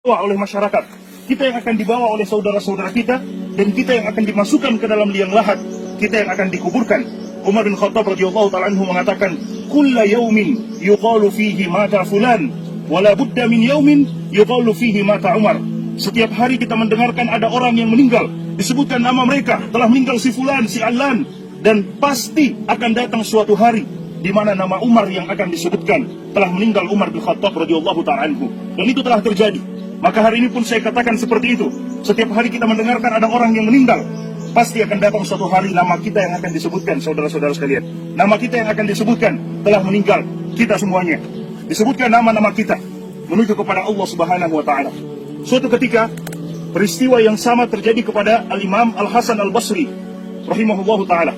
oleh masyarakat, kita yang akan dibawa oleh saudara-saudara kita, dan kita yang akan dimasukkan ke dalam liang lahat, kita yang akan dikuburkan. Umar bin Khattab radhiyallahu ta'ala anhu mengatakan, "Kulla yaumin yuqalu fihi mata fulan, wala budda min yaumin yuqalu fihi mata Umar." Setiap hari kita mendengarkan ada orang yang meninggal, disebutkan nama mereka, telah meninggal si fulan, si alan, dan pasti akan datang suatu hari di mana nama Umar yang akan disebutkan, telah meninggal Umar bin Khattab radhiyallahu ta'ala anhu. Dan itu telah terjadi. Maka hari ini pun saya katakan seperti itu. Setiap hari kita mendengarkan ada orang yang meninggal, pasti akan datang suatu hari nama kita yang akan disebutkan, saudara-saudara sekalian. Nama kita yang akan disebutkan telah meninggal, kita semuanya. Disebutkan nama-nama kita menuju kepada Allah Subhanahu wa taala. Suatu ketika peristiwa yang sama terjadi kepada Al-Imam Al-Hasan Al-Basri rahimahullahu taala.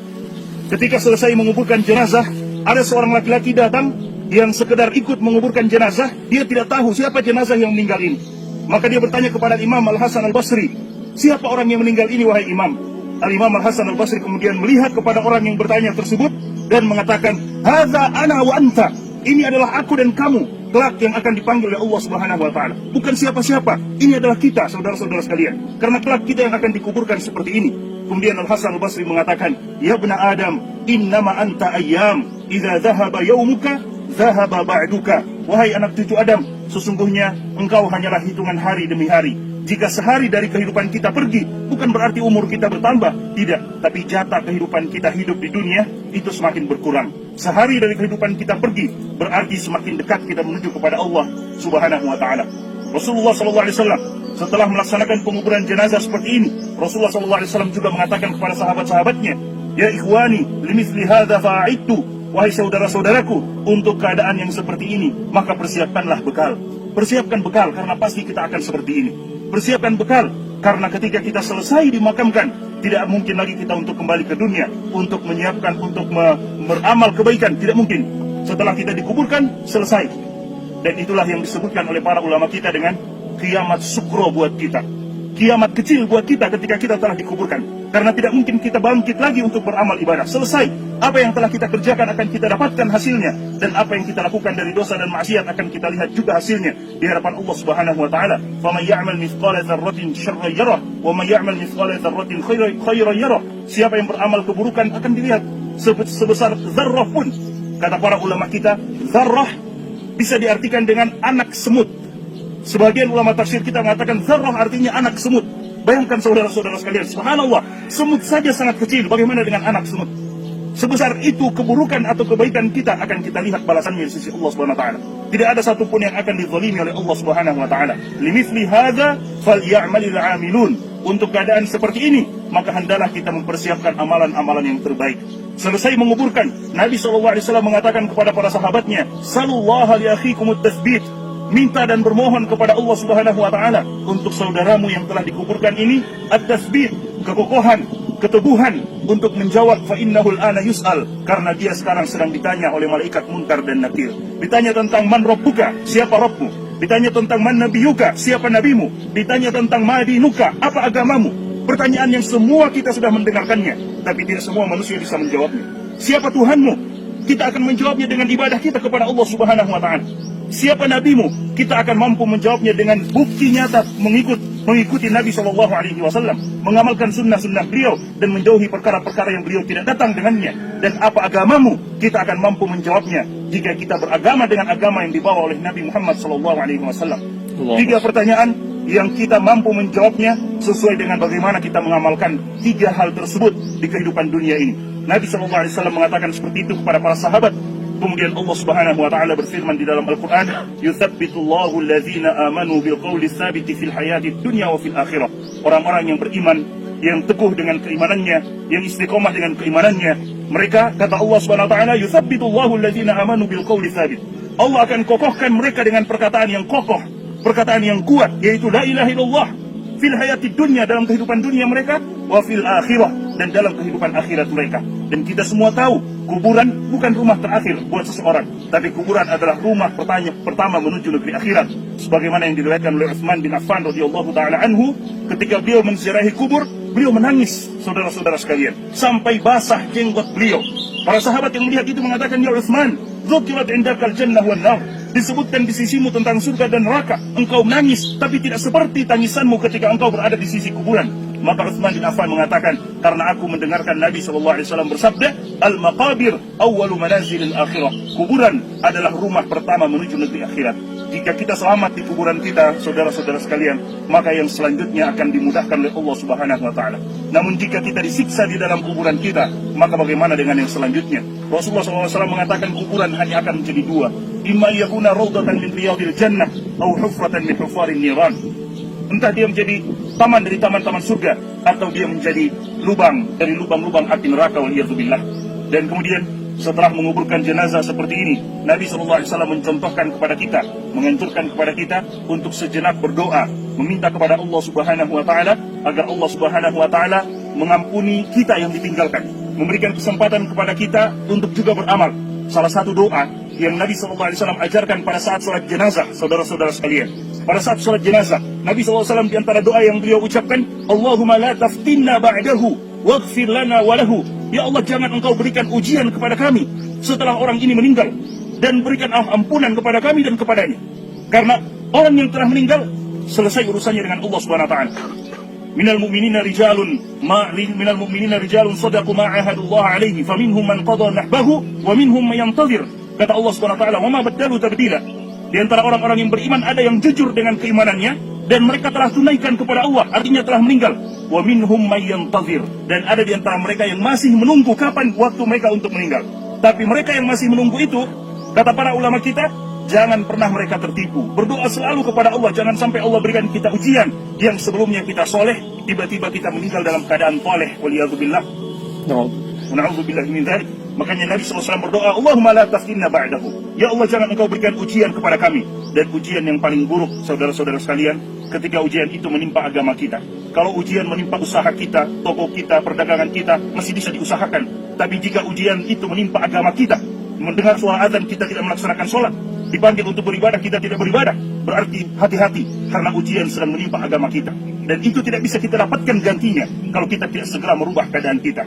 Ketika selesai menguburkan jenazah, ada seorang laki-laki datang yang sekedar ikut menguburkan jenazah. Dia tidak tahu siapa jenazah yang meninggal ini. Maka dia bertanya kepada Imam Al-Hasan Al-Basri, "Siapa orang yang meninggal ini, wahai Imam?" Al-Imam Al-Hasan Al-Basri kemudian melihat kepada orang yang bertanya tersebut dan mengatakan, "Hadza ana wa anta." Ini adalah aku dan kamu kelak yang akan dipanggil oleh Allah Subhanahu wa taala. Bukan siapa-siapa, ini adalah kita, saudara-saudara sekalian. Karena kelak kita yang akan dikuburkan seperti ini. Kemudian Al-Hasan Al-Basri mengatakan, "Ya ibna Adam, innama anta ayyam, idza dhahaba yaumuka, dhahaba ba'duka." Wahai anak cucu Adam, sesungguhnya engkau hanyalah hitungan hari demi hari. Jika sehari dari kehidupan kita pergi, bukan berarti umur kita bertambah. Tidak, tapi jatah kehidupan kita hidup di dunia itu semakin berkurang. Sehari dari kehidupan kita pergi, berarti semakin dekat kita menuju kepada Allah Subhanahu wa taala. Rasulullah SAW setelah melaksanakan penguburan jenazah seperti ini, Rasulullah SAW juga mengatakan kepada sahabat-sahabatnya, "Ya ikhwani, limithli hadza fa'idtu." Wahai saudara-saudaraku, untuk keadaan yang seperti ini, maka persiapkanlah bekal. Persiapkan bekal, karena pasti kita akan seperti ini. Persiapkan bekal, karena ketika kita selesai dimakamkan, tidak mungkin lagi kita untuk kembali ke dunia, untuk menyiapkan, untuk beramal kebaikan, tidak mungkin. Setelah kita dikuburkan, selesai. Dan itulah yang disebutkan oleh para ulama kita dengan kiamat sukro buat kita. Kiamat kecil buat kita ketika kita telah dikuburkan. Karena tidak mungkin kita bangkit lagi untuk beramal ibadah. Selesai. Apa yang telah kita kerjakan akan kita dapatkan hasilnya. Dan apa yang kita lakukan dari dosa dan maksiat akan kita lihat juga hasilnya di hadapan Allah Subhanahu wa taala. "Faman ya'mal mithqala dzarratin syarran yarah, wa man ya'mal mithqala dzarratin khairan yarah." Siapa yang beramal keburukan akan dilihat sebesar zarrah pun. Kata para ulama kita, zarrah bisa diartikan dengan anak semut. Sebagian ulama tafsir kita mengatakan zarrah artinya anak semut. Bayangkan saudara-saudara sekalian, subhanallah, semut saja sangat kecil, bagaimana dengan anak semut? Sebesar itu keburukan atau kebaikan kita akan kita lihat balasannya di sisi Allah Subhanahu wa taala. Tidak ada satupun yang akan dizalimi oleh Allah Subhanahu wa taala. Limithli hadza falyamalil 'amilun. Untuk keadaan seperti ini, maka hendaklah kita mempersiapkan amalan-amalan yang terbaik. Selesai menguburkan, Nabi SAW mengatakan kepada para sahabatnya, "Sallallahu li akhikumut tathbit." Minta dan bermohon kepada Allah Subhanahu wa taala untuk saudaramu yang telah dikuburkan ini at-tathbit, kekokohan, keteguhan untuk menjawab, fa innahul ana yus'al, karena dia sekarang sedang ditanya oleh malaikat Munkar dan Nakir. Ditanya tentang man rabbuka, siapa Rabbmu? Ditanya tentang man nabiyuka, siapa nabimu? Ditanya tentang ma dinuka, apa agamamu? Pertanyaan yang semua kita sudah mendengarkannya, tapi tidak semua manusia bisa menjawabnya. Siapa Tuhanmu? Kita akan menjawabnya dengan ibadah kita kepada Allah Subhanahu wa taala. Siapa nabimu? Kita akan mampu menjawabnya dengan bukti nyata mengikuti Nabi SAW, mengamalkan sunnah-sunnah beliau dan menjauhi perkara-perkara yang beliau tidak datang dengannya. Dan apa agamamu? Kita akan mampu menjawabnya jika kita beragama dengan agama yang dibawa oleh Nabi Muhammad SAW. 3 pertanyaan yang kita mampu menjawabnya sesuai dengan bagaimana kita mengamalkan 3 hal tersebut di kehidupan dunia ini. Nabi SAW mengatakan seperti itu kepada para sahabat. Kemudian Allah Subhanahu wa taala berfirman di dalam Al-Qur'an, "Yutsabbitullahu alladzina amanu bil qawli tsabiti fil hayatid dunya wa fil akhirah." Orang-orang yang beriman, yang teguh dengan keimanannya, yang istiqomah dengan keimanannya, mereka, kata Allah Subhanahu wa taala, "Yutsabbitullahu alladzina amanu bil qawli tsabit." Allah akan kokohkan mereka dengan perkataan yang kokoh, perkataan yang kuat, yaitu la ilaha illallah fil hayatid dunya, dalam kehidupan dunia mereka, wa fil akhirah, dan dalam kehidupan akhirat mereka. Dan kita semua tahu, kuburan bukan rumah terakhir buat seseorang, tapi kuburan adalah rumah pertama menuju negeri akhirat. Sebagaimana yang diriwayatkan oleh Utsman bin Affan radhiyallahu taala anhu, ketika beliau menziarahi kubur, beliau menangis, saudara-saudara sekalian, sampai basah jenggot beliau. Para sahabat yang melihat itu mengatakan, "Ya Utsman, dzukirat indakal jannah wan nar." disebutkan di sisimu tentang surga dan neraka, engkau menangis, tapi tidak seperti tangisanmu ketika engkau berada di sisi kuburan. Maka Utsman bin Affan mengatakan, karena aku mendengarkan Nabi SAW bersabda, al-maqabir awwalu manazilil akhirah. Kuburan adalah rumah pertama menuju negeri akhirat. Jika kita selamat di kuburan kita, saudara-saudara sekalian, maka yang selanjutnya akan dimudahkan oleh Allah Subhanahu wa taala. Namun jika kita disiksa di dalam kuburan kita, maka bagaimana dengan yang selanjutnya? Rasulullah SAW mengatakan kuburan hanya akan menjadi dua. Imma yakuna rawdatan min riyadil jannah atau hufratan min hufarin niran. Entah dia menjadi taman dari taman-taman surga, atau dia menjadi lubang dari lubang-lubang api neraka, waliyadzubillah. Dan kemudian setelah menguburkan jenazah seperti ini, Nabi SAW mencontohkan kepada kita, menganjurkan kepada kita untuk sejenak berdoa, meminta kepada Allah Subhanahu wa taala agar Allah Subhanahu wa taala mengampuni kita yang ditinggalkan, memberikan kesempatan kepada kita untuk juga beramal. Salah satu doa yang Nabi SAW ajarkan pada saat sholat jenazah, saudara-saudara sekalian, pada saat sholat jenazah, Nabi SAW di antara doa yang beliau ucapkan, Allahumma la taftinna ba'dahu waghfir lana walahu. Ya Allah, jangan engkau berikan ujian kepada kami setelah orang ini meninggal, dan berikan ampunan kepada kami dan kepadanya. Karena orang yang telah meninggal, selesai urusannya dengan Allah Subhanahu wa taala. Minal mu'minina rijalun sadaqu ma ahadullah alaihi faminhum man qada nahbahu wa minhum man yantazir. Kata Allah Subhanahu wa taala, "Wa ma badalu tabdila." Di antara orang-orang yang beriman ada yang jujur dengan keimanannya dan mereka telah tunaikan kepada Allah, artinya telah meninggal. Wa minhum may yantazir, dan ada di antara mereka yang masih menunggu kapan waktu mereka untuk meninggal. Tapi mereka yang masih menunggu itu, kata para ulama kita, jangan pernah mereka tertipu. Berdoa selalu kepada Allah, jangan sampai Allah berikan kita ujian yang sebelumnya kita soleh, tiba-tiba kita meninggal dalam keadaan toleh, waliyadzubillah. Na'udzubillah min dzalik. Makanya Nabi SAW berdoa, Allahumma la taftinna ba'dahu. Ya Allah, jangan engkau berikan ujian kepada kami. Dan ujian yang paling buruk, saudara-saudara sekalian, ketika ujian itu menimpa agama kita. Kalau ujian menimpa usaha kita, toko kita, perdagangan kita, masih bisa diusahakan. Tapi jika ujian itu menimpa agama kita, mendengar suara azan kita tidak melaksanakan sholat, dipanggil untuk beribadah kita tidak beribadah, berarti hati-hati, karena ujian sedang menimpa agama kita. Dan itu tidak bisa kita dapatkan gantinya kalau kita tidak segera merubah keadaan kita.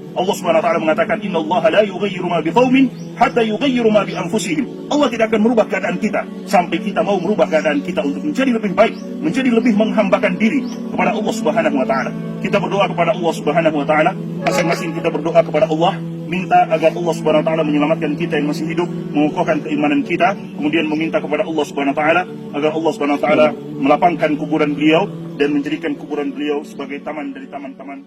Allah Subhanahu wa taala mengatakan, innallaha la yughayyiru ma biqaumin hatta yughayyiru ma bi anfusihim. Allah tidak akan merubah keadaan kita sampai kita mau merubah keadaan kita untuk menjadi lebih baik, menjadi lebih menghambakan diri kepada Allah Subhanahu wa taala. Kita berdoa kepada Allah Subhanahu wa taala, masing-masing kita berdoa kepada Allah, minta agar Allah Subhanahu wa taala menyelamatkan kita yang masih hidup, mengukuhkan keimanan kita, kemudian meminta kepada Allah Subhanahu wa taala agar Allah Subhanahu wa taala melapangkan kuburan beliau dan menjadikan kuburan beliau sebagai taman dari taman-taman